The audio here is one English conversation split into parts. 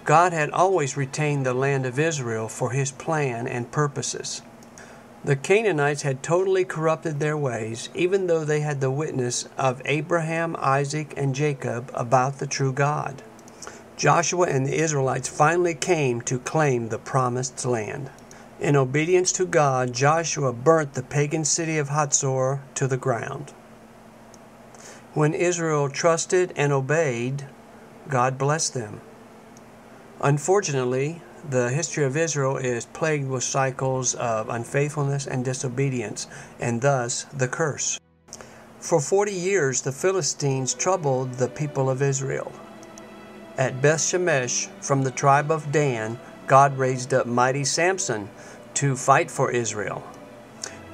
God had always retained the land of Israel for His plan and purposes. The Canaanites had totally corrupted their ways, even though they had the witness of Abraham, Isaac, and Jacob about the true God. Joshua and the Israelites finally came to claim the promised land. In obedience to God, Joshua burnt the pagan city of Hatzor to the ground. When Israel trusted and obeyed, God blessed them. Unfortunately, the history of Israel is plagued with cycles of unfaithfulness and disobedience, and thus the curse. For 40 years, the Philistines troubled the people of Israel. At Beth-Shemesh, from the tribe of Dan, God raised up mighty Samson to fight for Israel.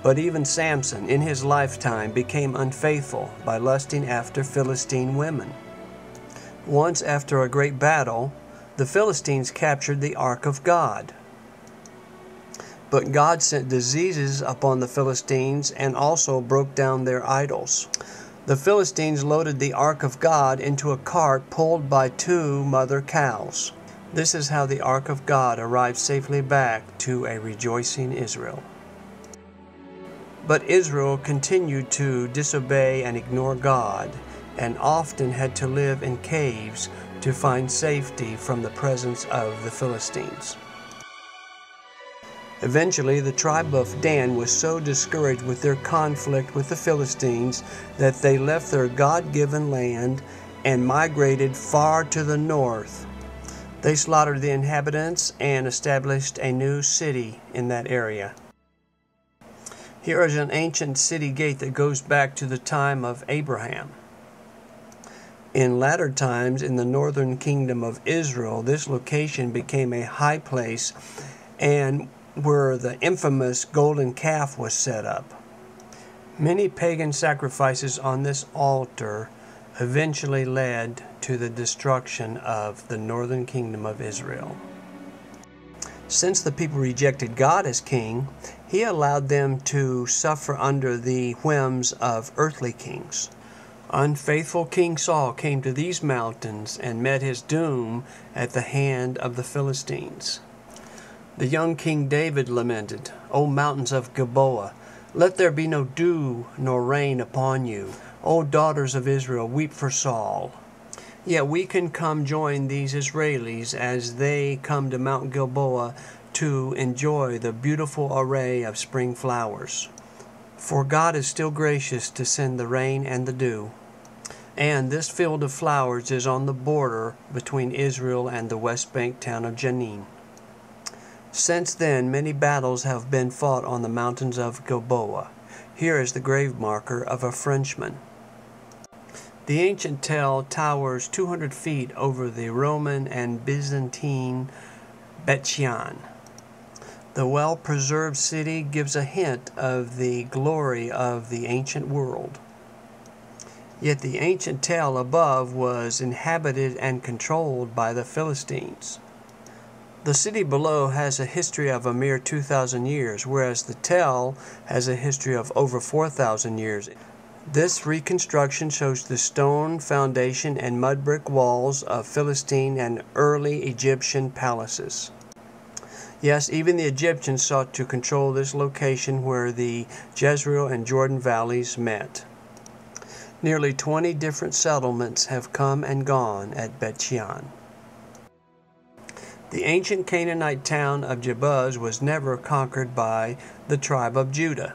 But even Samson, in his lifetime, became unfaithful by lusting after Philistine women. Once, after a great battle, the Philistines captured the Ark of God. But God sent diseases upon the Philistines and also broke down their idols. The Philistines loaded the Ark of God into a cart pulled by 2 mother cows. This is how the Ark of God arrived safely back to a rejoicing Israel. But Israel continued to disobey and ignore God, and often had to live in caves to find safety from the presence of the Philistines. Eventually, the tribe of Dan was so discouraged with their conflict with the Philistines that they left their God-given land and migrated far to the north. They slaughtered the inhabitants and established a new city in that area. Here is an ancient city gate that goes back to the time of Abraham. In latter times, in the northern kingdom of Israel, this location became a high place and where the infamous golden calf was set up. Many pagan sacrifices on this altar eventually led to the destruction of the northern kingdom of Israel. Since the people rejected God as king, He allowed them to suffer under the whims of earthly kings. Unfaithful King Saul came to these mountains and met his doom at the hand of the Philistines. The young King David lamented, "O mountains of Gilboa, let there be no dew nor rain upon you. O daughters of Israel, weep for Saul." Yet we can come join these Israelis as they come to Mount Gilboa to enjoy the beautiful array of spring flowers. For God is still gracious to send the rain and the dew. And this field of flowers is on the border between Israel and the West Bank town of Jenin. Since then, many battles have been fought on the mountains of Gilboa. Here is the grave marker of a Frenchman. The ancient tell towers 200 feet over the Roman and Byzantine Bet-Shean. The well-preserved city gives a hint of the glory of the ancient world. Yet the ancient tell above was inhabited and controlled by the Philistines. The city below has a history of a mere 2,000 years, whereas the tell has a history of over 4,000 years. This reconstruction shows the stone foundation and mud brick walls of Philistine and early Egyptian palaces. Yes, even the Egyptians sought to control this location where the Jezreel and Jordan valleys met. Nearly 20 different settlements have come and gone at Bet-Shean. The ancient Canaanite town of Jebuz was never conquered by the tribe of Judah.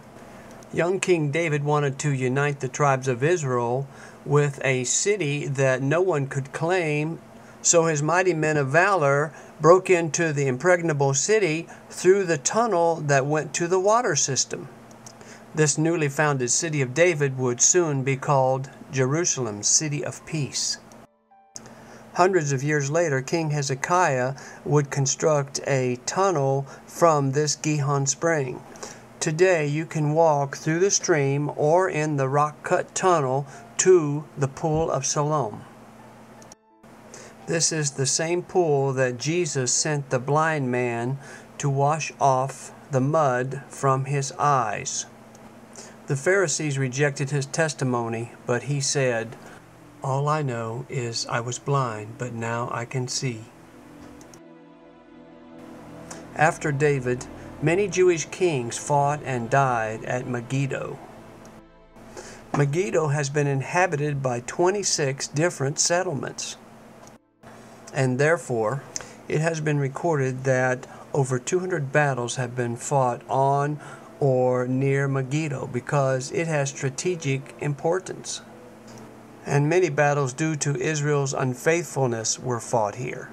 Young King David wanted to unite the tribes of Israel with a city that no one could claim, so his mighty men of valor broke into the impregnable city through the tunnel that went to the water system. This newly founded city of David would soon be called Jerusalem, City of Peace. Hundreds of years later, King Hezekiah would construct a tunnel from this Gihon spring. Today, you can walk through the stream or in the rock-cut tunnel to the Pool of Siloam. This is the same pool that Jesus sent the blind man to wash off the mud from his eyes. The Pharisees rejected his testimony, but he said, "All I know is I was blind, but now I can see." After David, many Jewish kings fought and died at Megiddo. Megiddo has been inhabited by 26 different settlements, and therefore it has been recorded that over 200 battles have been fought on or near Megiddo because it has strategic importance. And many battles due to Israel's unfaithfulness were fought here.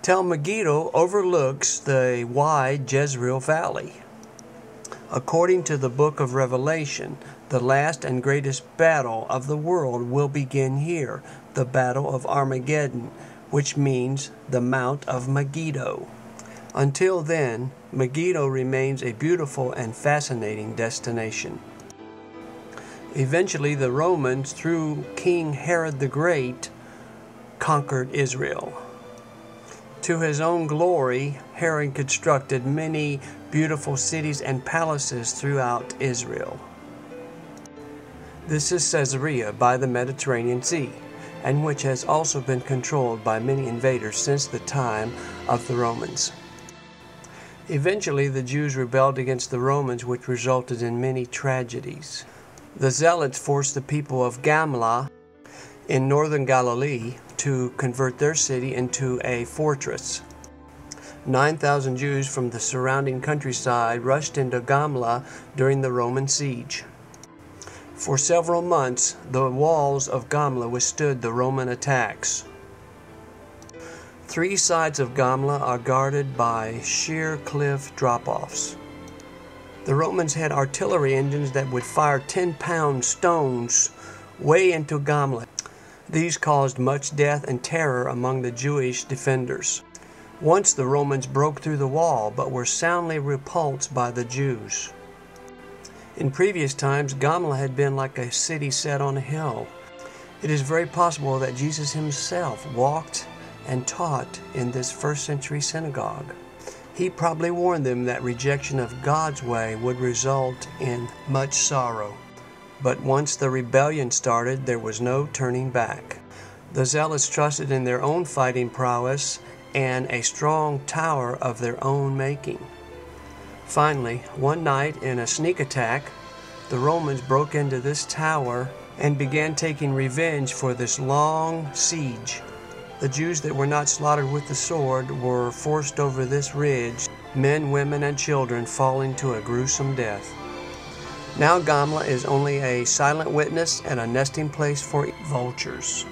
Tel Megiddo overlooks the wide Jezreel Valley. According to the book of Revelation, the last and greatest battle of the world will begin here, the Battle of Armageddon, which means the Mount of Megiddo. Until then, Megiddo remains a beautiful and fascinating destination. Eventually, the Romans, through King Herod the Great, conquered Israel. To his own glory, Herod constructed many beautiful cities and palaces throughout Israel. This is Caesarea by the Mediterranean Sea, and which has also been controlled by many invaders since the time of the Romans. Eventually, the Jews rebelled against the Romans, which resulted in many tragedies. The Zealots forced the people of Gamla in northern Galilee to convert their city into a fortress. 9,000 Jews from the surrounding countryside rushed into Gamla during the Roman siege. For several months, the walls of Gamla withstood the Roman attacks. 3 sides of Gamla are guarded by sheer cliff drop-offs. The Romans had artillery engines that would fire 10-pound stones way into Gamla. These caused much death and terror among the Jewish defenders. Once the Romans broke through the wall, but were soundly repulsed by the Jews. In previous times, Gamla had been like a city set on a hill. It is very possible that Jesus himself walked and taught in this first-century synagogue. He probably warned them that rejection of God's way would result in much sorrow. But once the rebellion started, there was no turning back. The Zealots trusted in their own fighting prowess and a strong tower of their own making. Finally, one night in a sneak attack, the Romans broke into this tower and began taking revenge for this long siege. The Jews that were not slaughtered with the sword were forced over this ridge, men, women, and children falling to a gruesome death. Now Gamla is only a silent witness and a nesting place for vultures.